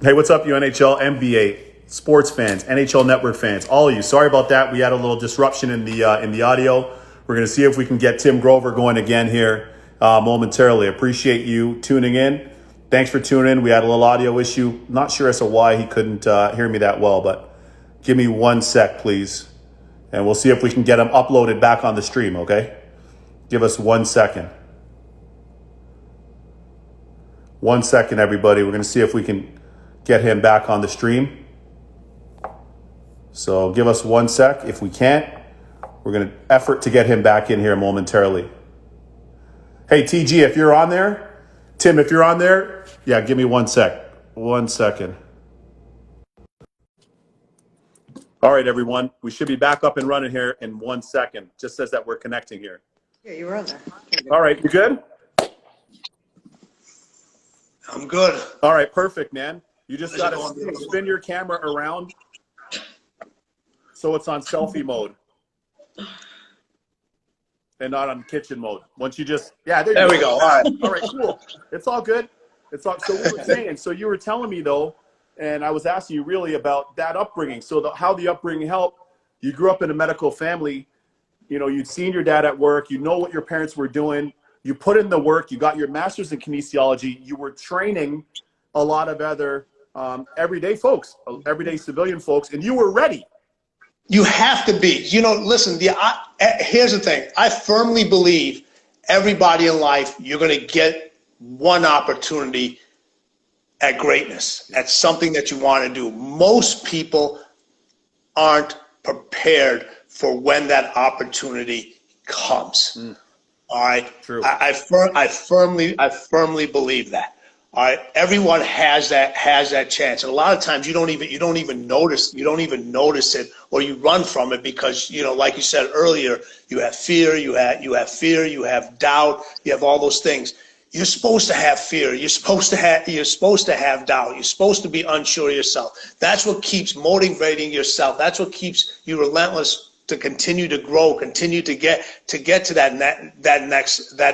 Hey, what's up, you NHL, NBA sports fans, NHL Network fans, all of you. Sorry about that. We had a little disruption in the audio. We're going to see if we can get Tim Grover going again here momentarily. Appreciate you tuning in. Thanks for tuning in. We had a little audio issue. Not sure as to why he couldn't hear me that well, but give me 1 sec, please. And we'll see if we can get him uploaded back on the stream, okay? Give us 1 second. 1 second, everybody. We're going to see if we can get him back on the stream. So give us 1 sec. If we can't, we're going to effort to get him back in here momentarily. Hey, TG, if you're on there, Tim, if you're on there, yeah, give me 1 sec. 1 second. All right, everyone. We should be back up and running here in 1 second. Just says that we're connecting here. Yeah, you were on there. All right, you good? I'm good. All right, perfect, man. You just got to spin your camera around so it's on selfie mode and not on kitchen mode. Once you just, yeah, there we go. All right. All right, cool. It's all good. It's all, so we were saying, so you were telling me though, and I was asking you really about that upbringing. So how the upbringing helped. You grew up in a medical family. You know, you'd seen your dad at work. You know what your parents were doing. You put in the work. You got your master's in kinesiology. You were training a lot of other everyday folks, everyday civilian folks, and you were ready. You have to be. You know, listen, here's the thing. I firmly believe everybody in life, you're going to get one opportunity at greatness, at something that you want to do. Most people aren't prepared for when that opportunity comes. All right. True. I firmly believe that. All right. Everyone has that chance. And a lot of times you don't even notice it, or you run from it because, you know, like you said earlier, you have fear, you have doubt, you have all those things. You're supposed to have fear. You're supposed to have doubt. You're supposed to be unsure of yourself. That's what keeps motivating yourself. That's what keeps you relentless to continue to grow, continue to get to that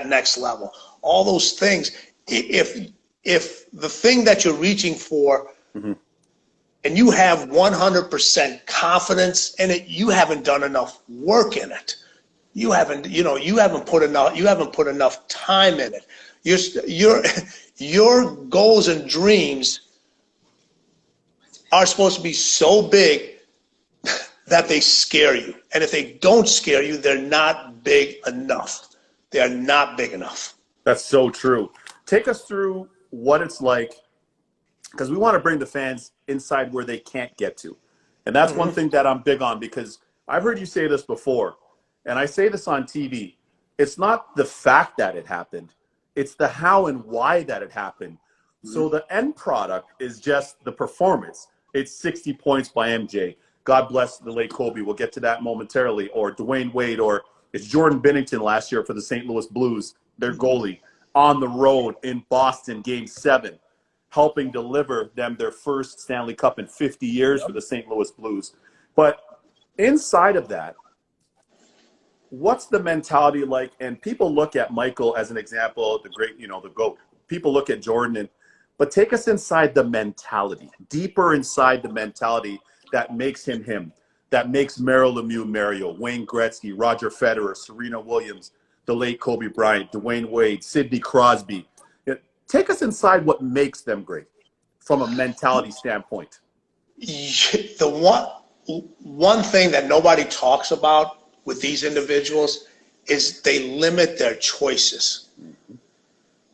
next level. All those things. If the thing that you're reaching for, and you have 100% confidence in it, you haven't done enough work in it. You haven't put enough time in it. Your goals and dreams are supposed to be so big that they scare you. And if they don't scare you, they're not big enough. They are not big enough. That's so true. Take us through what it's like, because we want to bring the fans inside where they can't get to. And that's one thing that I'm big on, because I've heard you say this before, and I say this on TV. It's not the fact that it happened. It's the how and why that it happened. So the end product is just the performance. It's 60 points by MJ. God bless the late Kobe. We'll get to that momentarily. Or DWade, or it's Jordan Binnington last year for the St. Louis Blues, their goalie, on the road in Boston, Game 7, helping deliver them their first Stanley Cup in 50 years for the St. Louis Blues. But inside of that, what's the mentality like? And people look at Michael as an example, the great, you know, the GOAT. People look at Jordan, but take us inside the mentality, deeper inside the mentality that makes him him, that makes Mario Lemieux Mario, Wayne Gretzky, Roger Federer, Serena Williams, the late Kobe Bryant, DWade, Sidney Crosby. Take us inside what makes them great from a mentality standpoint. The one thing that nobody talks about with these individuals is they limit their choices.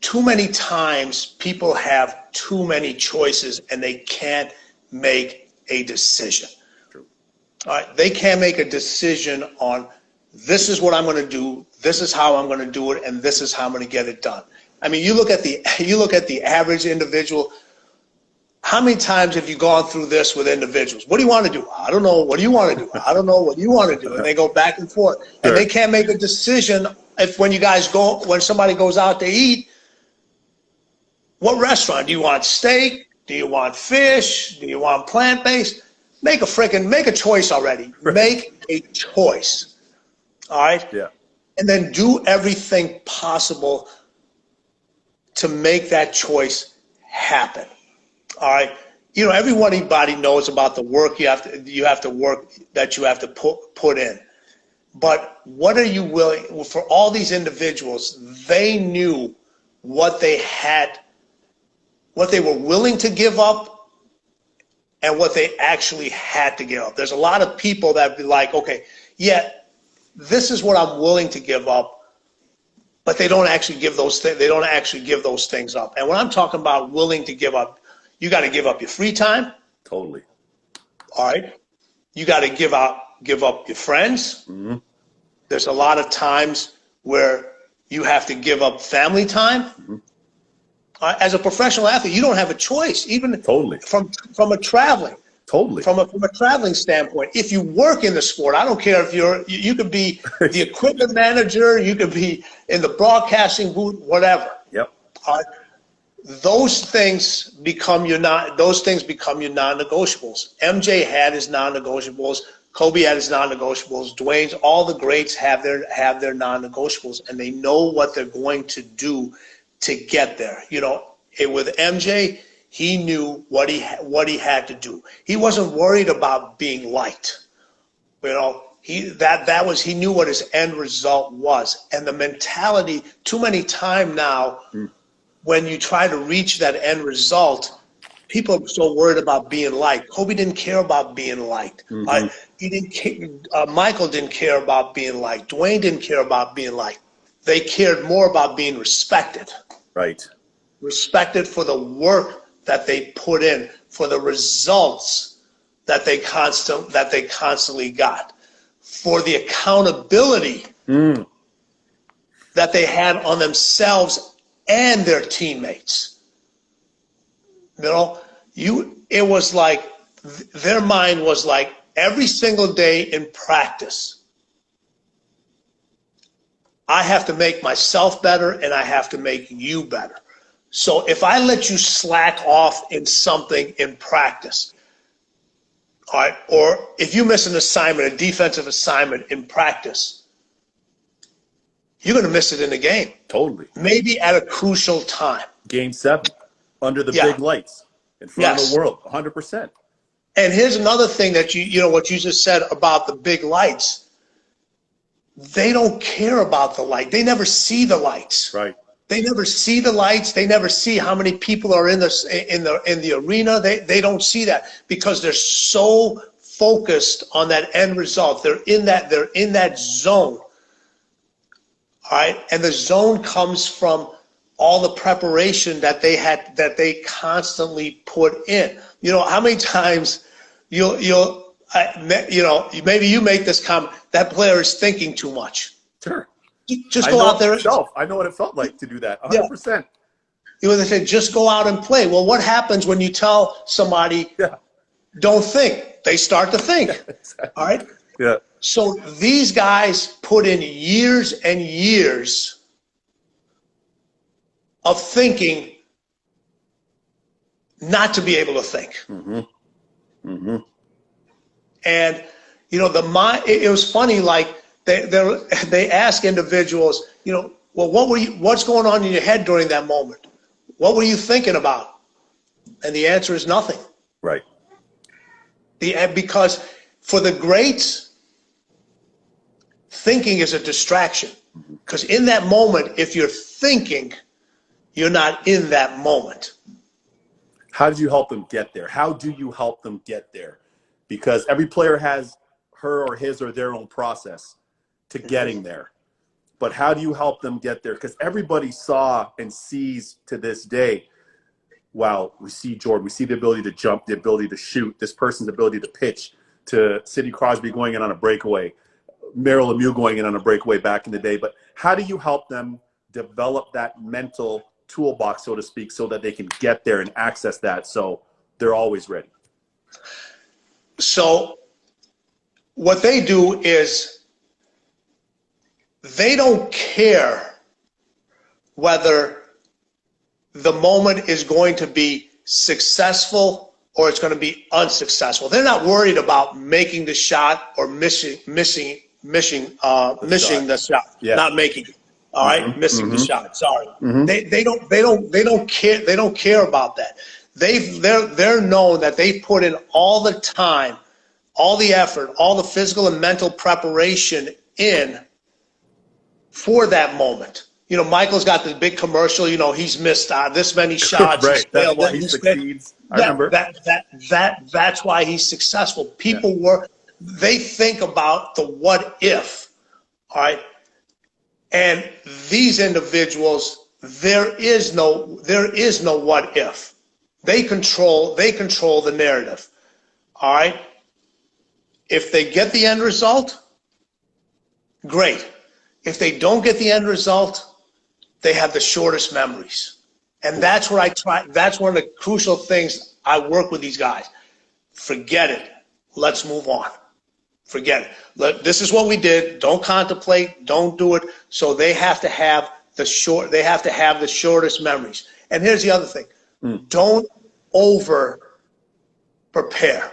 Too many times people have too many choices and they can't make a decision. True. All right, they can't make a decision on, this is what I'm going to do, this is how I'm going to do it, and this is how I'm going to get it done. I mean, you look at the average individual. How many times have you gone through this with individuals? What do you want to do? I don't know. What do you want to do? I don't know. What do you want to do? And they go back and forth, and they can't make a decision. When somebody goes out to eat, what restaurant do you want? Steak? Do you want fish? Do you want plant-based? Make a choice already. Make a choice. All right? Yeah. And then do everything possible to make that choice happen. All right? everybody knows about the work you have to put in. But what are you willing, for all these individuals, they knew what they were willing to give up and what they actually had to give up. There's a lot of people that be like, okay, yeah, this is what I'm willing to give up, but they don't actually give those things up. And when I'm talking about willing to give up, you got to give up your free time. Totally. All right. You got to give up your friends. Mm-hmm. There's a lot of times where you have to give up family time. Mm-hmm. As a professional athlete, you don't have a choice, even Totally. from a traveling. Totally. From a traveling standpoint, if you work in the sport, I don't care if you could be the equipment manager, you could be in the broadcasting booth, whatever. Yep. Those things become your non-negotiables. MJ had his non-negotiables. Kobe had his non-negotiables. Dwayne's, all the greats have their non-negotiables, and they know what they're going to do to get there. With MJ, he knew what he had to do. He wasn't worried about being liked. He knew what his end result was. And the mentality, too many times now, when you try to reach that end result, people are so worried about being liked. Kobe didn't care about being liked. Mm-hmm. Michael didn't care about being liked. Dwayne didn't care about being liked. They cared more about being respected. Right. Respected for the work that they put in, for the results that they constantly got, for the accountability that they had on themselves and their teammates. It was like their mind was like every single day in practice, I have to make myself better and I have to make you better. So if I let you slack off in something in practice, all right, or if you miss an assignment, a defensive assignment in practice, you're going to miss it in the game. Totally. Maybe at a crucial time. Game 7, under the big lights, in front of the world, 100%. And here's another thing that what you just said about the big lights. They don't care about the light. They never see the lights. Right. They never see the lights. They never see how many people are in the arena. They don't see that because they're so focused on that end result. They're in that zone. All right, and the zone comes from all the preparation that they constantly put in. How many times maybe you make this comment, that player is thinking too much. Sure. Just go out there. I know what it felt like to do that, 100%. They say, just go out and play. Well, what happens when you tell somebody, don't think? They start to think. Exactly. All right? Yeah. So these guys put in years and years of thinking not to be able to think. Mm-hmm. Mm-hmm. And, it was funny, like, they ask individuals, well, what's going on in your head during that moment? What were you thinking about? And the answer is nothing. Right. Because for the greats, thinking is a distraction. Because in that moment, if you're thinking, you're not in that moment. How did you help them get there? How do you help them get there? Because every player has her or his or their own process to getting there. But how do you help them get there? Because everybody saw and sees to this day, wow, we see Jordan, we see the ability to jump, the ability to shoot, this person's ability to pitch, to Sidney Crosby going in on a breakaway, Merrill Lemieux going in on a breakaway back in the day. But how do you help them develop that mental toolbox, so to speak, so that they can get there and access that so they're always ready? So what they do is they don't care whether the moment is going to be successful or it's going to be unsuccessful. They're not worried about making the shot or missing the shot, not making it. All right, missing the shot. Sorry, they don't care. They don't care about that. they're known that they put in all the time, all the effort, all the physical and mental preparation in for that moment. You know, Michael's got the big commercial. You know, he's missed this many shots. Right. That's why he succeeds. I remember. That's why he's successful. People they think about the what if, all right? And these individuals, there is no what if. They control the narrative, all right? If they get the end result, great. If they don't get the end result, they have the shortest memories. And that's what I try. That's one of the crucial things I work with these guys. Forget it. Let's move on. Forget it. This is what we did. Don't contemplate. Don't do it. So they have to have the shortest memories. And here's the other thing. Don't over prepare.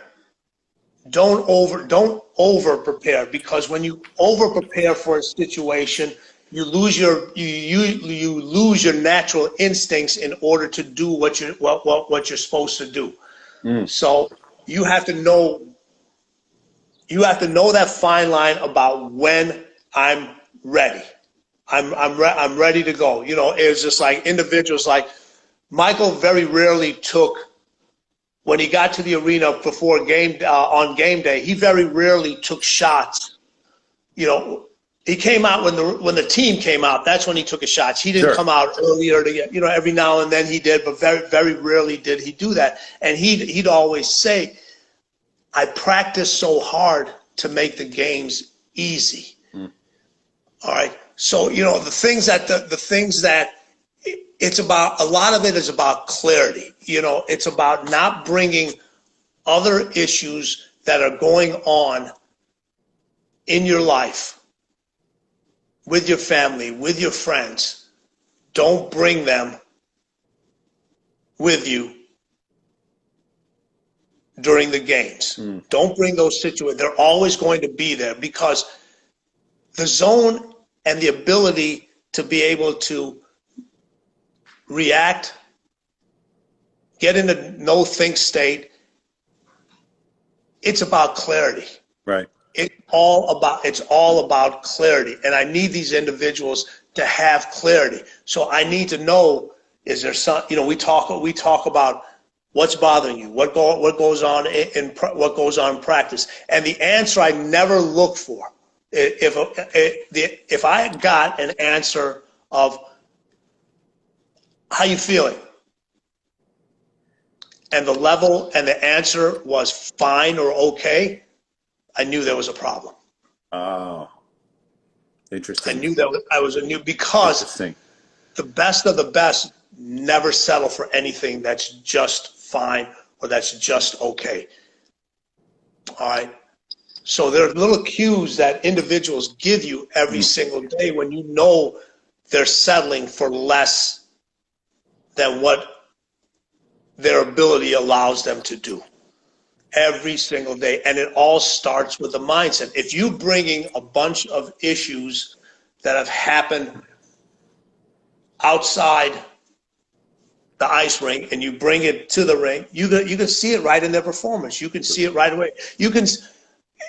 Don't over prepare, because when you over prepare for a situation, you lose your natural instincts in order to do what you're supposed to do. So you have to know that fine line about when I'm ready. I'm ready to go. You know, it's just like individuals like Michael very rarely took, when he got to the arena before on game day, he very rarely took shots. You know, he came out when the team came out. That's when he took his shots. He didn't come out earlier to get, you know, every now and then he did, but very, very rarely did he do that. And he'd always say, I practice so hard to make the games easy. All right. So, you know, the things that it's about, a lot of it is about clarity. You know, it's about not bringing other issues that are going on in your life, with your family, with your friends. Don't bring them with you during the games. Don't bring those situations. They're always going to be there, because the zone and the ability to be able to react, get in a no-think state, it's about clarity. Right. It's all about clarity. And I need these individuals to have clarity. So I need to know, is there some, you know, we talk about what's bothering you, what goes on in practice. And the answer I never look for. If I got an answer of, how you feeling? And the level and the answer was fine or okay, I knew there was a problem. Oh, interesting. I knew that I was because the best of the best never settle for anything that's just fine or that's just okay. All right. So there are little cues that individuals give you every single day when you know they're settling for less than what their ability allows them to do every single day. And it all starts with the mindset. If you're bringing a bunch of issues that have happened outside the ice rink and you bring it to the ring, you can see it right in their performance. You can see it right away.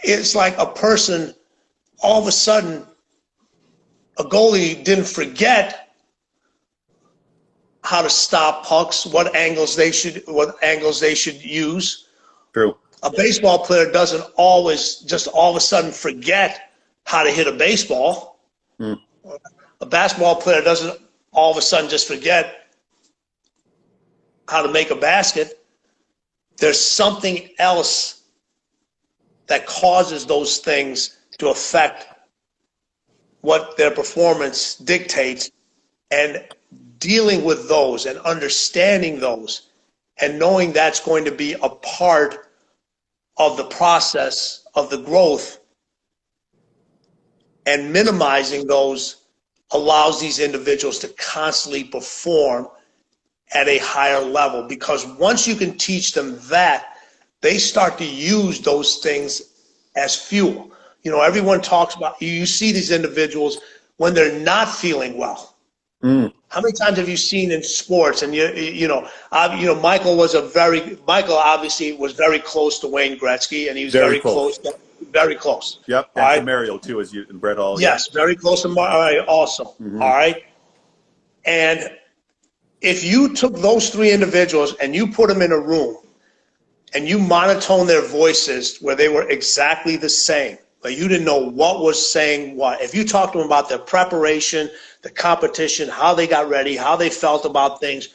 It's like a person, all of a sudden, a goalie didn't forget how to stop pucks, what angles they should use. True. A baseball player doesn't always just all of a sudden forget how to hit a baseball. A basketball player doesn't all of a sudden just forget how to make a basket. There's something else that causes those things to affect what their performance dictates, and dealing with those and understanding those and knowing that's going to be a part of the process of the growth and minimizing those allows these individuals to constantly perform at a higher level, because once you can teach them that, they start to use those things as fuel. You know, everyone talks about, you see these individuals when they're not feeling well. How many times have you seen in sports, and Michael obviously was very close to Wayne Gretzky, and he was very close. Very close. Yep, All and right. to Mario too, as you and Brett all. Yes, very close to Mario also. Mm-hmm. All right. And if you took those three individuals and you put them in a room and you monotone their voices where they were exactly the same, but you didn't know what was saying what. If you talked to them about their preparation, the competition, how they got ready, how they felt about things,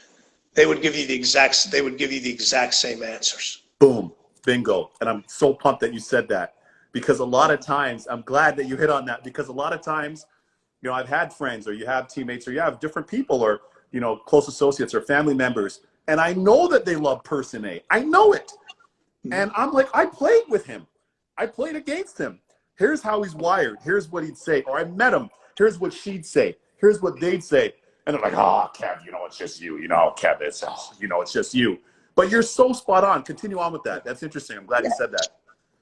they would give you the exact same answers. Boom, bingo. And I'm so pumped that you said that, because a lot of times, I'm glad that you hit on that, because a lot of times, I've had friends, or you have teammates, or you have different people, or close associates or family members, and I know that they love person A. I know it. And I'm like, I played with him. I played against him. Here's how he's wired. Here's what he'd say. Or I met him. Here's what she'd say. Here's what they'd say. And they're like, oh, Kev, it's just you. Kev, it's just you. But you're so spot on. Continue on with that. That's interesting. I'm glad you said that.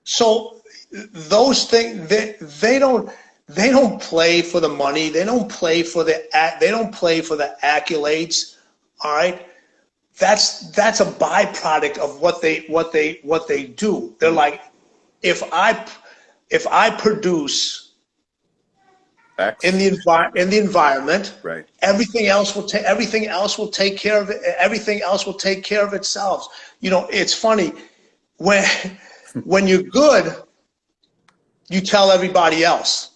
So those things, they don't play for the money. They don't play for the accolades. All right. That's a byproduct of what they do. They're like, if I produce X. in the environment, right, everything else will take care of it. Everything else will take care of itself. It's funny when you're good, you tell everybody else.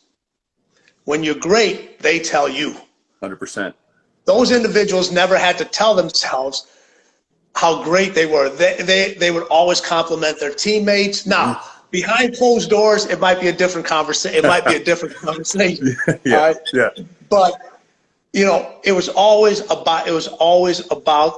When you're great, they tell you. 100%. Those individuals never had to tell themselves how great they were. They would always compliment their teammates. Now, behind closed doors, it might be a different conversation. Yeah, right? Yeah. But it was always about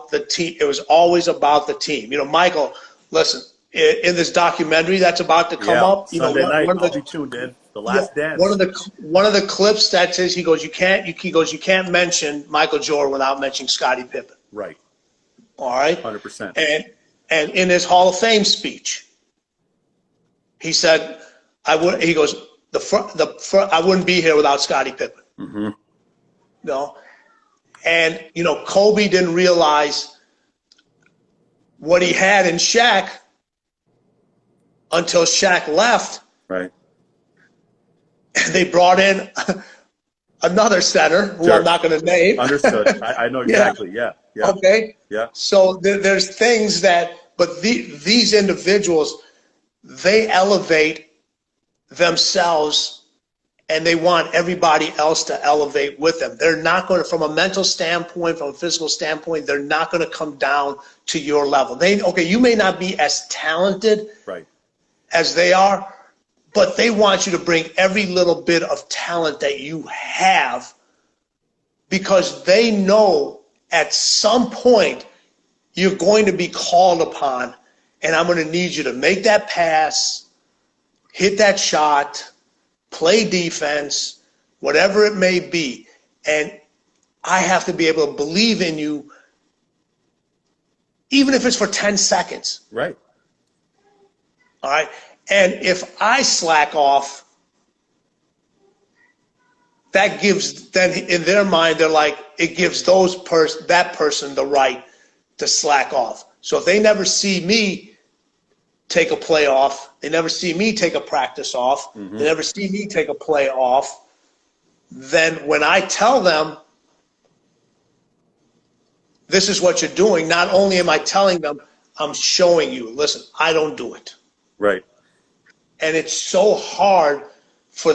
the team. It was always about the team. Michael, listen, in this documentary that's about to come up, Sunday night, I'll be tuned in. The Last Dance. One of the clips that says, he goes, you can't mention Michael Jordan without mentioning Scottie Pippen. Right. All right. 100%. And in his Hall of Fame speech, he said, I wouldn't be here without Scottie Pippen. Mm-hmm. And Kobe didn't realize what he had in Shaq until Shaq left. Right. And they brought in another center who I'm not going to name. Understood. I know exactly. Yeah. Okay. Yeah. So there's things but these individuals, they elevate themselves and they want everybody else to elevate with them. They're not going to, from a mental standpoint, from a physical standpoint, they're not going to come down to your level. You may not be as talented as they are, but they want you to bring every little bit of talent that you have, because they know at some point you're going to be called upon, and I'm going to need you to make that pass, hit that shot, play defense, whatever it may be. And I have to be able to believe in you, even if it's for 10 seconds. Right. All right. And if I slack off, that gives, then in their mind, they're like, it gives that person the right to slack off. So if they never see me take a play off, they never see me take a practice off, they never see me take a play off, then when I tell them, this is what you're doing, not only am I telling them, I'm showing you, listen, I don't do it. Right. And it's so hard for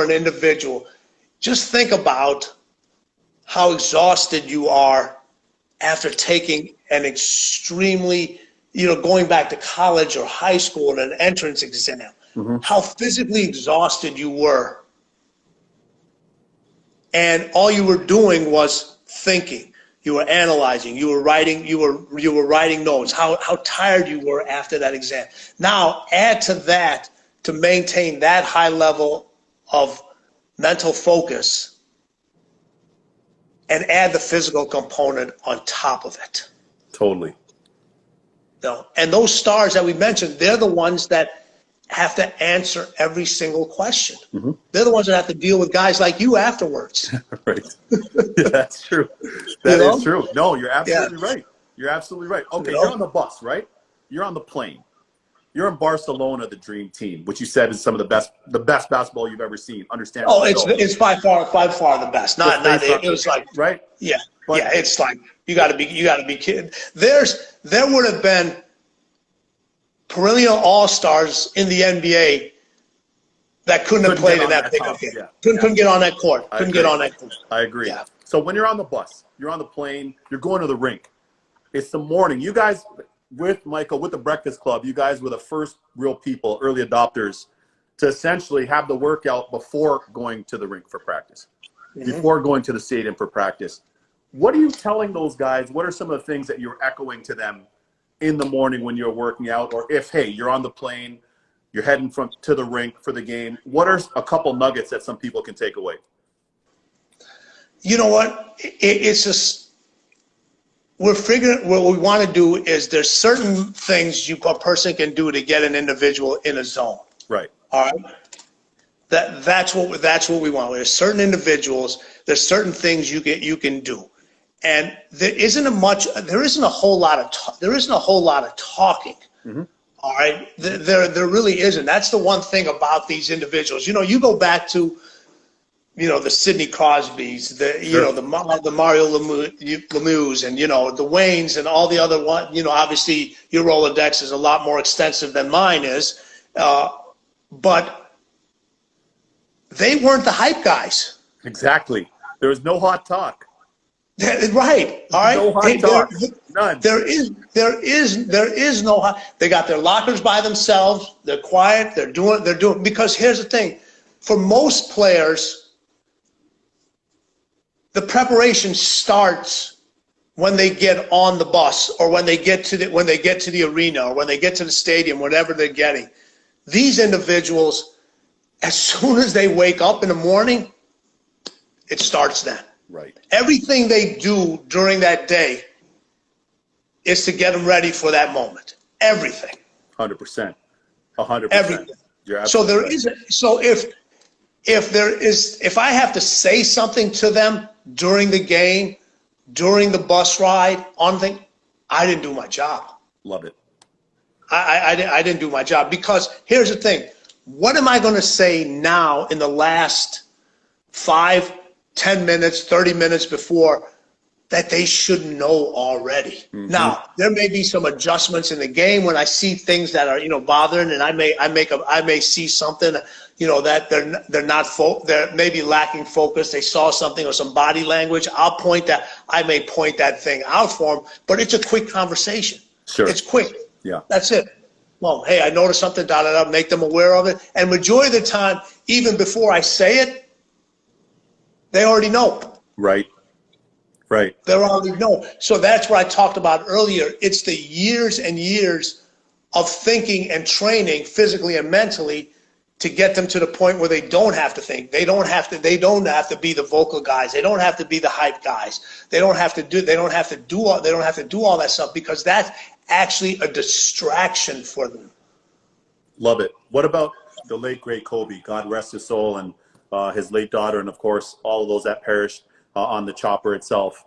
an individual. Just think about how exhausted you are after taking an extremely, going back to college or high school and an entrance exam, how physically exhausted you were. And all you were doing was thinking. You were analyzing, you were writing, you were writing notes, how tired you were after that exam. Now add to that, to maintain that high level of mental focus, and add the physical component on top of it. Totally. And those stars that we mentioned, they're the ones that have to answer every single question. They're the ones that have to deal with guys like you afterwards. Right. Yeah, that's true. That is true. No, you're absolutely right. You're absolutely right. Okay, you're on the bus, right? You're on the plane. You're in Barcelona, the dream team, which you said is some of the best basketball you've ever seen. Understand? Oh, it's by far the best. It was like right. Yeah, but, it's like you got to be kidding. There would have been perennial all-stars in the NBA that couldn't have played in that big of game. Couldn't get on that court. Couldn't get on that court. I agree. Yeah. So when you're on the bus, you're on the plane, you're going to the rink. It's the morning. You guys, with Michael, with the Breakfast Club, you guys were the first real people, early adopters, to essentially have the workout before going to the rink for practice, before going to the stadium for practice. What are you telling those guys? What are some of the things that you're echoing to them in the morning when you're working out? Or if, hey, you're on the plane, you're heading to the rink for the game, what are a couple nuggets that some people can take away? You know what? It's just, we're figuring, what we want to do is there's certain things a person can do to get an individual in a zone. Right. All right. That's what we want. There's certain individuals, there's certain things you can do. And there isn't a whole lot of talking. All right. There really isn't. That's the one thing about these individuals. You know, you go back to, the Sidney Crosbys, the Mario Lemieux, and, the Waynes and all the other one, obviously your Rolodex is a lot more extensive than mine is. But they weren't the hype guys. Exactly. There was no hot talk. Right. All right. No hot talk. None. There is no hot. They got their lockers by themselves. They're quiet. They're doing, because here's the thing. For most players, the preparation starts when they get on the bus or when they get to the arena or when they get to the stadium, whatever they're getting. These individuals, as soon as they wake up in the morning, it starts then. Right. Everything they do during that day is to get them ready for that moment. Everything. 100%. 100%. Everything. So there is. So if I have to say something to them during the game, during the bus ride, I didn't do my job. Love it. I didn't do my job, because here's the thing. What am I going to say now in the last 5, 10 minutes, 30 minutes before that they should know already? Now, there may be some adjustments in the game when I see things that are, bothering, and I may see something, that they're maybe lacking focus. They saw something or some body language. I may point that thing out for them, but it's a quick conversation. Sure. It's quick. Yeah. That's it. Well, hey, I noticed something, make them aware of it. And majority of the time, even before I say it, they already know. Right. Right. They already know. So that's what I talked about earlier. It's the years and years of thinking and training physically and mentally to get them to the point where they don't have to think. They don't have to be the vocal guys. They don't have to be the hype guys. They don't have to do all that stuff, because that's actually a distraction for them. Love it. What about the late great Kobe? God rest his soul, and his late daughter, and of course all of those that perished on the chopper itself.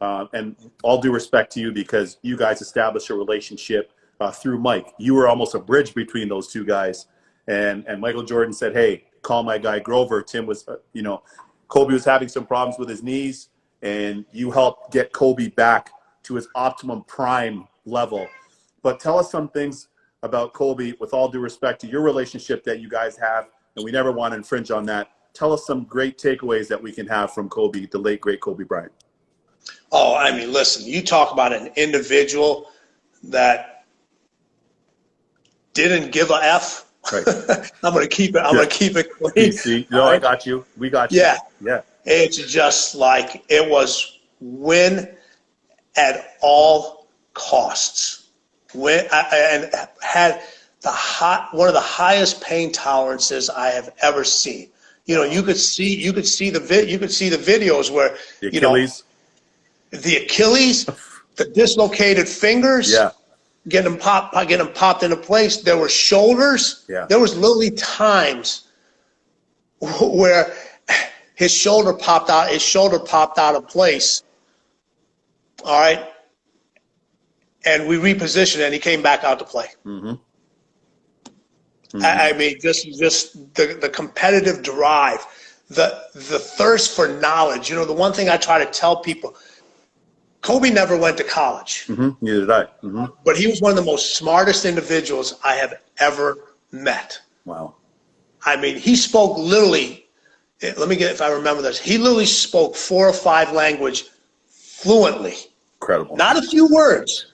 And all due respect to you, because you guys established a relationship through Mike. You were almost a bridge between those two guys. And Michael Jordan said, hey, call my guy Grover. Tim was, Kobe was having some problems with his knees, and you helped get Kobe back to his optimum prime level. But tell us some things about Kobe, with all due respect to your relationship that you guys have, and we never want to infringe on that. Tell us some great takeaways that we can have from Kobe, the late, great Kobe Bryant. Oh, I mean, listen, you talk about an individual that didn't give a F. Right. I'm going to keep it clean. See, no, I got you. We got you. Yeah. Yeah. It's just like, it was win at all costs. And had one of the highest pain tolerances I have ever seen. You could see the videos where the Achilles, the dislocated fingers. Yeah. getting popped into place. There were shoulders. Yeah. There was literally times where his shoulder popped out of place. All right. And we repositioned it and he came back out to play. Mm-hmm. Mm-hmm. I mean, just the competitive drive, the thirst for knowledge. You know, the one thing I try to tell people, Kobe never went to college. Mm-hmm. Neither did I. Mm-hmm. But he was one of the most smartest individuals I have ever met. Wow. I mean, he spoke literally, let me get, if I remember this, he literally spoke 4 or 5 languages fluently. Incredible. Not a few words,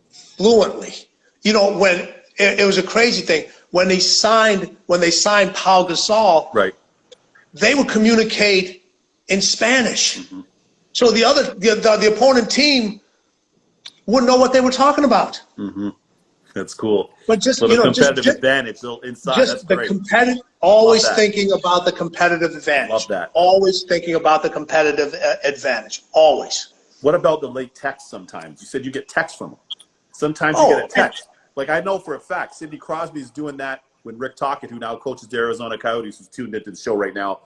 fluently. You know, when it was a crazy thing, when they signed Pau Gasol, Right. they would communicate in Spanish. Mm-hmm. So the opponent team wouldn't know what they were talking about. Mm-hmm. That's cool. But just, little you know, competitive advantage built inside. just That's the great. competitive, always thinking about the competitive advantage. Love that. Always thinking about the competitive advantage. Always. What about the late text sometimes? You said you get text from them. Sometimes you get a text. Like I know for a fact, Sidney Crosby's doing that when Rick Tocchet, who now coaches the Arizona Coyotes, who's tuned into the show right now,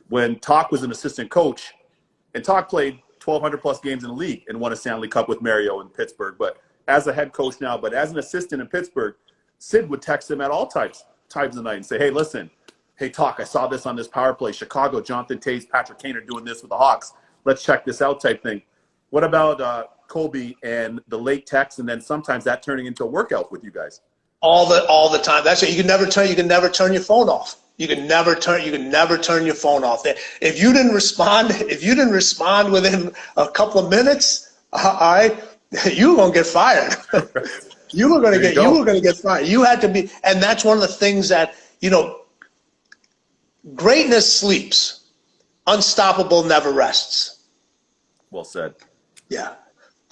when Toc was an assistant coach, and Toc played 1,200-plus games in the league and won a Stanley Cup with Mario in Pittsburgh. But as a head coach now, but as an assistant in Pittsburgh, Sid would text him at all times of the night and say, hey, listen, hey, Toc, I saw this on this power play. Chicago, Jonathan Toews, Patrick Kane are doing this with the Hawks. Let's check this out type thing. What about Kobe and the late text, and then sometimes that turning into a workout with you guys? All the time. That's it. You can never turn your phone off. You can never turn your phone off. If you didn't respond within a couple of minutes, all right, you were gonna get fired. you were gonna get fired. You had to be, and that's one of the things that, you know, greatness sleeps. Unstoppable never rests. Well said. Yeah.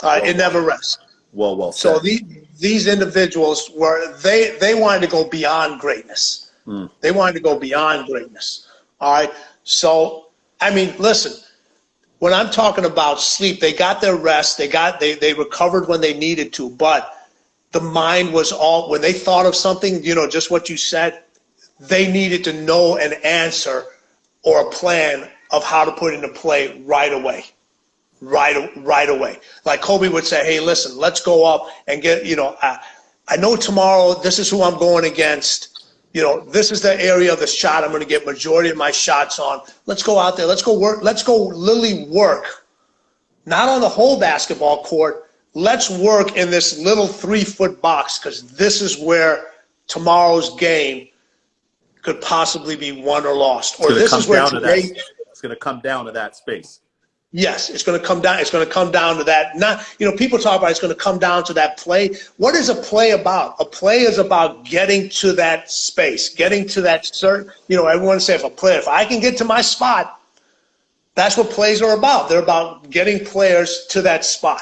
It never rests. Well said. So these individuals they wanted to go beyond greatness. They wanted to go beyond greatness. All right. So, I mean, listen, when I'm talking about sleep, they got their rest. They recovered when they needed to, but the mind was all, when they thought of something, you know, just what you said, they needed to know an answer or a plan of how to put into play right away. Right away. Like Kobe would say, hey, listen, let's go up and get, you know, I know tomorrow this is who I'm going against. You know, this is the area of the shot I'm going to get majority of my shots on. Let's go out there. Let's go work. Let's go literally work. Not on the whole basketball court. Let's work in this little 3-foot box, because this is where tomorrow's game could possibly be won or lost. Or this is where today. It's going to come down to that space. Yes, it's going to come down. It's going to come down to that. Not, you know, people talk about it's going to come down to that play. What is a play about? A play is about getting to that space, getting to that certain. You know, everyone say if I can get to my spot, that's what plays are about. They're about getting players to that spot.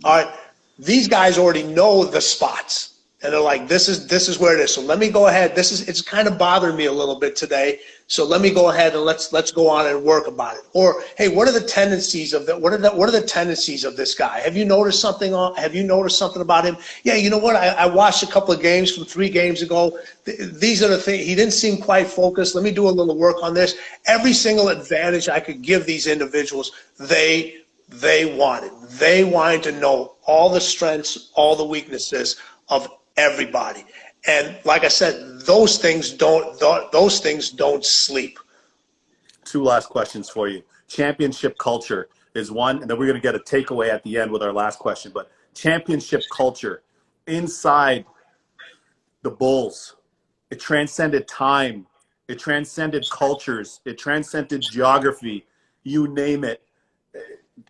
All right, these guys already know the spots. And they're like, this is where it is. So let me go ahead. It's kind of bothering me a little bit today. So let me go ahead and let's go on and work about it. Or, hey, what are the tendencies of what are the tendencies of this guy? Have you noticed something about him? Yeah, you know what? I watched a couple of games from 3 games ago. These are the things. He didn't seem quite focused. Let me do a little work on this. Every single advantage I could give these individuals, they wanted. They wanted to know all the strengths, all the weaknesses of everybody. And like I said, those things don't sleep. 2 last questions for you. Championship culture is one, and then we're going to get a takeaway at the end with our last question. But championship culture inside the Bulls, it transcended time, it transcended cultures, it transcended geography, you name it.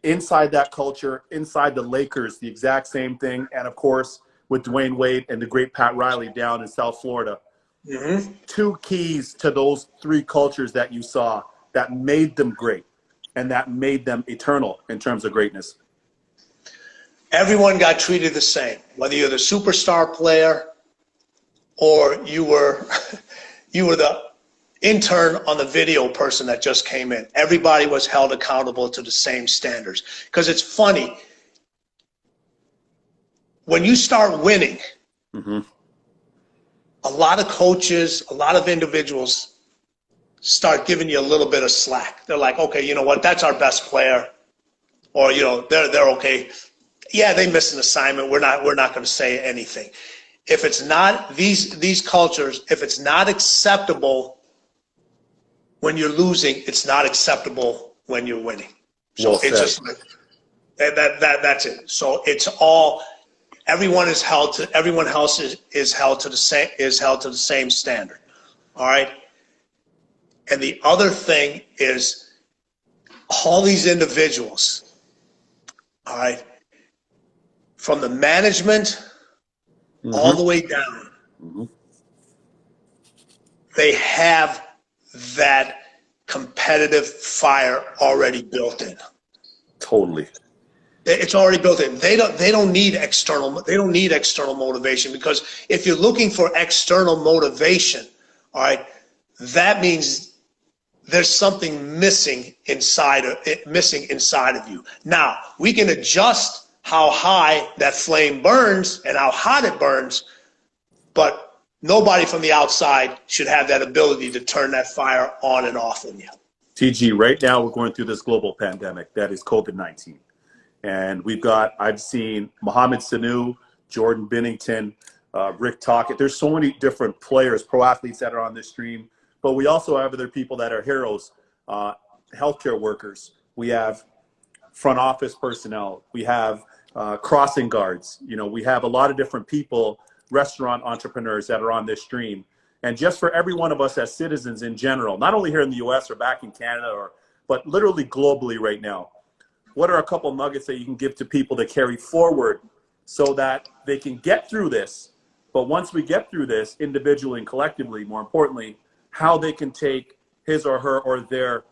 Inside that culture, inside the Lakers, the exact same thing. And of course, with DWade and the great Pat Riley down in South Florida. Mm-hmm. 2 keys to those 3 cultures that you saw that made them great and that made them eternal in terms of greatness. Everyone got treated the same, whether you're the superstar player or you were the intern on the video person that just came in. Everybody was held accountable to the same standards. Because it's funny, when you start winning, Mm-hmm. a lot of coaches, a lot of individuals start giving you a little bit of slack. They're like, okay, you know what? That's our best player, or they're okay. Yeah, they missed an assignment. We're not going to say anything. If it's not these cultures, if it's not acceptable when you're losing, it's not acceptable when you're winning. So Well it's said. just like that's it. So it's all. Everyone else is held to the same standard. All right. And the other thing is all these individuals, all right, from the management all the way down, they have that competitive fire already built in. Totally. It's already built in. They don't need external motivation, because if you're looking for external motivation, all right, that means there's something missing inside of you. Now, we can adjust how high that flame burns and how hot it burns, but nobody from the outside should have that ability to turn that fire on and off in you. TG, right now we're going through this global pandemic that is COVID-19. And I've seen Mohamed Sanu, Jordan Binnington, Rick Tocchet. There's so many different players, pro athletes that are on this stream. But we also have other people that are heroes, healthcare workers. We have front office personnel. We have crossing guards. We have a lot of different people, restaurant entrepreneurs that are on this stream. And just for every one of us as citizens in general, not only here in the US or back in Canada, but literally globally right now, what are a couple nuggets that you can give to people to carry forward so that they can get through this? But once we get through this, individually and collectively, more importantly, how they can take his or her or their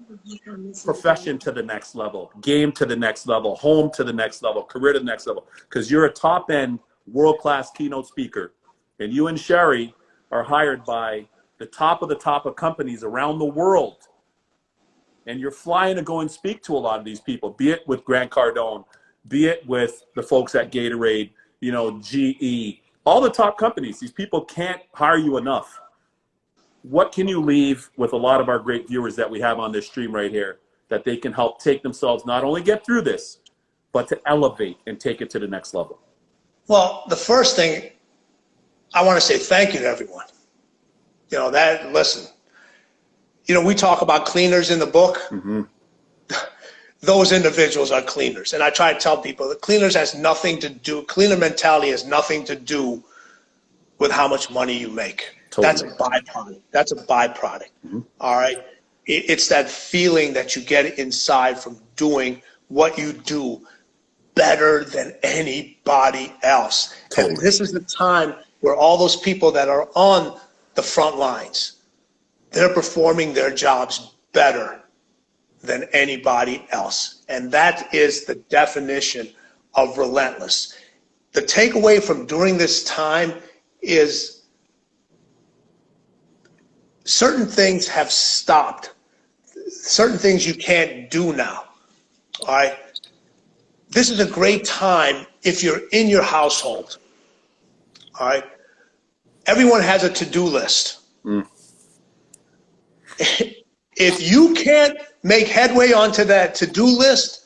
profession to the next level, game to the next level, home to the next level, career to the next level. Because you're a top-end, world-class keynote speaker, and you and Sherry are hired by the top of companies around the world. And you're flying to go and speak to a lot of these people, be it with Grant Cardone, be it with the folks at DWade, GE, all the top companies. These people can't hire you enough. What can you leave with a lot of our great viewers that we have on this stream right here, that they can help take themselves, not only get through this, but to elevate and take it to the next level? Well, the first thing, I want to say thank you to everyone. Listen, we talk about cleaners in the book. Mm-hmm. Those individuals are cleaners. And I try to tell people that cleaner mentality has nothing to do with how much money you make. Totally. That's a byproduct. Mm-hmm. All right. It's that feeling that you get inside from doing what you do better than anybody else. Totally. And this is the time where all those people that are on the front lines, they're performing their jobs better than anybody else. And that is the definition of relentless. The takeaway from during this time is certain things have stopped. Certain things you can't do now. All right. This is a great time if you're in your household. All right. Everyone has a to-do list. Mm. If you can't make headway onto that to-do list,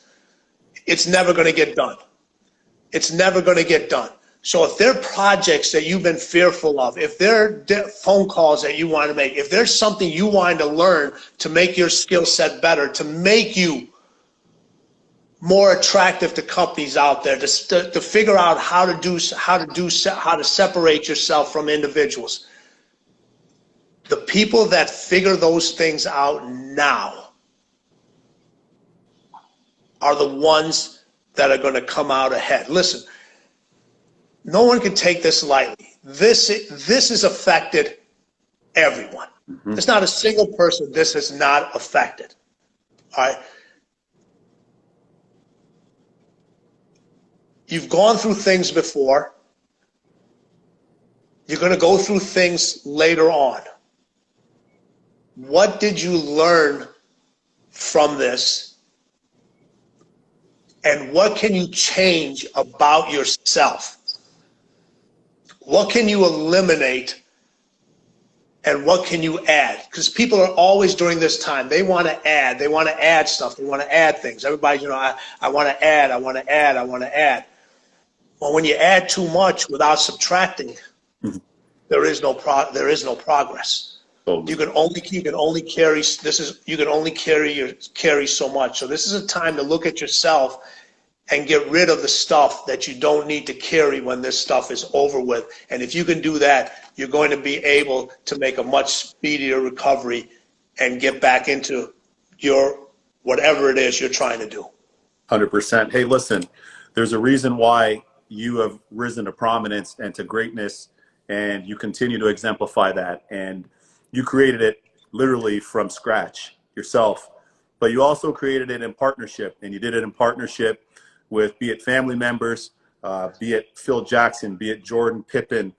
it's never going to get done. It's never going to get done. So if there are projects that you've been fearful of, if there are phone calls that you want to make, if there's something you want to learn to make your skill set better, to make you more attractive to companies out there, to figure out how to separate yourself from individuals. The people that figure those things out now are the ones that are going to come out ahead. Listen, no one can take this lightly. This has affected everyone. Mm-hmm. There's not a single person this has not affected. All right. You've gone through things before. You're going to go through things later on. What did you learn from this? And what can you change about yourself what can you eliminate and what can you add? Because people are always during this time, they want to add stuff, they want to add things. Everybody, I want to add, I want to add, I want to add. Well, when you add too much without subtracting, there is no progress. You can only carry so much. So this is a time to look at yourself and get rid of the stuff that you don't need to carry when this stuff is over with. And if you can do that, you're going to be able to make a much speedier recovery and get back into your whatever it is you're trying to do. 100%. Hey, listen, there's a reason why you have risen to prominence and to greatness, and you continue to exemplify that. And you created it literally from scratch yourself, but you also created it in partnership, and you did it in partnership with, be it family members, be it Phil Jackson, be it Jordan Pippen,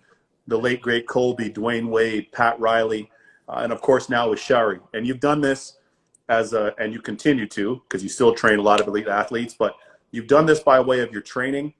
the late great Kobe, DWade, Pat Riley, and of course now with Sherry. And you've done this and you continue to, because you still train a lot of elite athletes, but you've done this by way of your training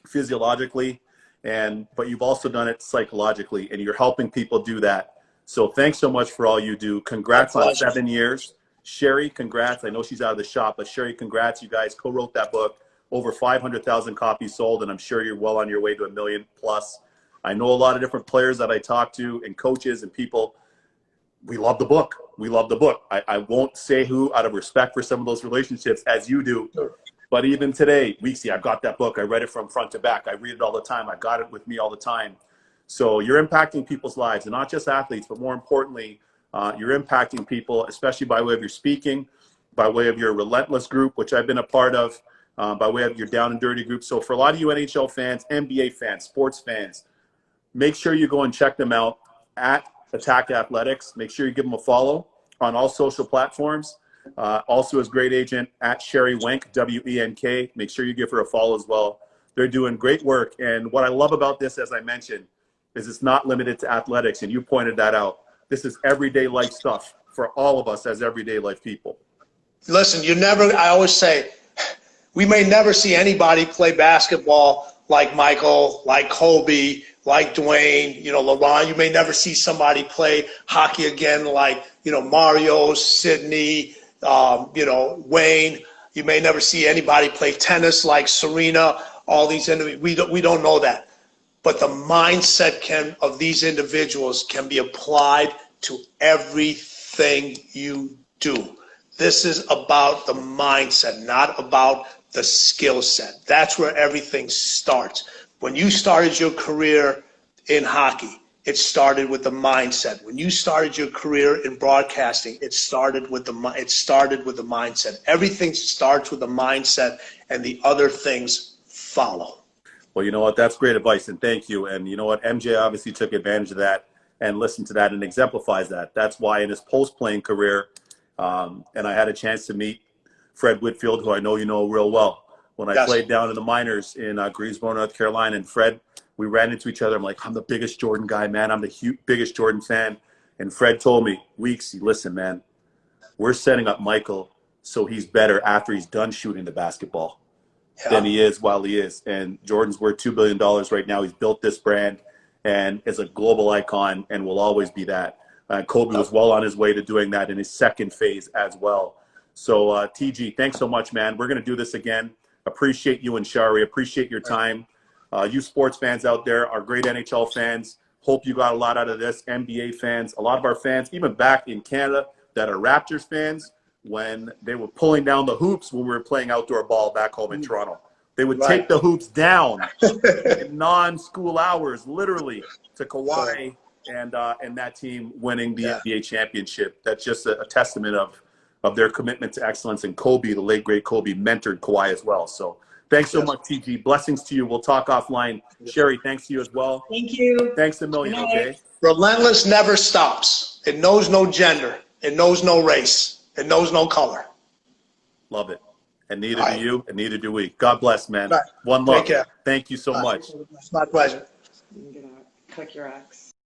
physiologically, but you've also done it psychologically, and you're helping people do that. So thanks so much for all you do. Congrats on 7 years. Sherry, congrats. I know she's out of the shop, but Sherry, congrats. You guys co-wrote that book. Over 500,000 copies sold, and I'm sure you're well on your way to 1 million plus. I know a lot of different players that I talk to and coaches and people. We love the book. We love the book. I won't say who, out of respect for some of those relationships, as you do. Sure. But even today, Weeksy, I've got that book. I read it from front to back. I read it all the time. I got it with me all the time. So you're impacting people's lives, and not just athletes, but more importantly, you're impacting people, especially by way of your speaking, by way of your Relentless group, which I've been a part of, by way of your Down and Dirty group. So for a lot of you NHL fans, NBA fans, sports fans, make sure you go and check them out at Attack Athletics. Make sure you give them a follow on all social platforms. Also his great agent at Sherry Wenk, W-E-N-K. Make sure you give her a follow as well. They're doing great work. And what I love about this, as I mentioned, is it's not limited to athletics. And you pointed that out. This is everyday life stuff for all of us as everyday life people. Listen, I always say, we may never see anybody play basketball like Michael, like Kobe, like Dwayne, LeBron. You may never see somebody play hockey again like, Mario, Sidney, Wayne. You may never see anybody play tennis like Serena, all these individuals. We don't know that. But the mindset of these individuals can be applied to everything you do. This is about the mindset, not about the skill set. That's where everything starts. When you started your career in hockey, it started with the mindset. When you started your career in broadcasting, it started with the mindset. Everything starts with the mindset, and the other things follow. Well, you know what? That's great advice, and thank you. And you know what? MJ obviously took advantage of that and listened to that and exemplifies that. That's why in his post-playing career, and I had a chance to meet Fred Whitfield, who I know you know real well. When I played down in the minors in Greensboro, North Carolina, and Fred, we ran into each other. I'm like, I'm the biggest Jordan guy, man. I'm the biggest Jordan fan. And Fred told me, Weeksy, listen, man, we're setting up Michael so he's better after he's done shooting the basketball than he is while he is. And Jordan's worth $2 billion right now. He's built this brand and is a global icon and will always be that. Kobe was well on his way to doing that in his second phase as well. So TG, thanks so much, man. We're going to do this again. Appreciate you and Shari. Appreciate your time. You sports fans out there, our great NHL fans, hope you got a lot out of this. NBA fans, a lot of our fans, even back in Canada, that are Raptors fans, when they were pulling down the hoops when we were playing outdoor ball back home in Toronto. They would take the hoops down in non-school hours, literally, to Kawhi and that team winning the NBA championship. That's just a testament of their commitment to excellence. And Kobe, the late, great Kobe, mentored Kawhi as well. So thanks so much, TG. Blessings to you. We'll talk offline. Sherry, thanks to you as well. Thank you. Thanks a million, okay? Relentless never stops. It knows no gender. It knows no race. It knows no color. Love it. And neither do you, and neither do we. God bless, man. One love. Thank you so much. It's my pleasure. I'm going to click your X.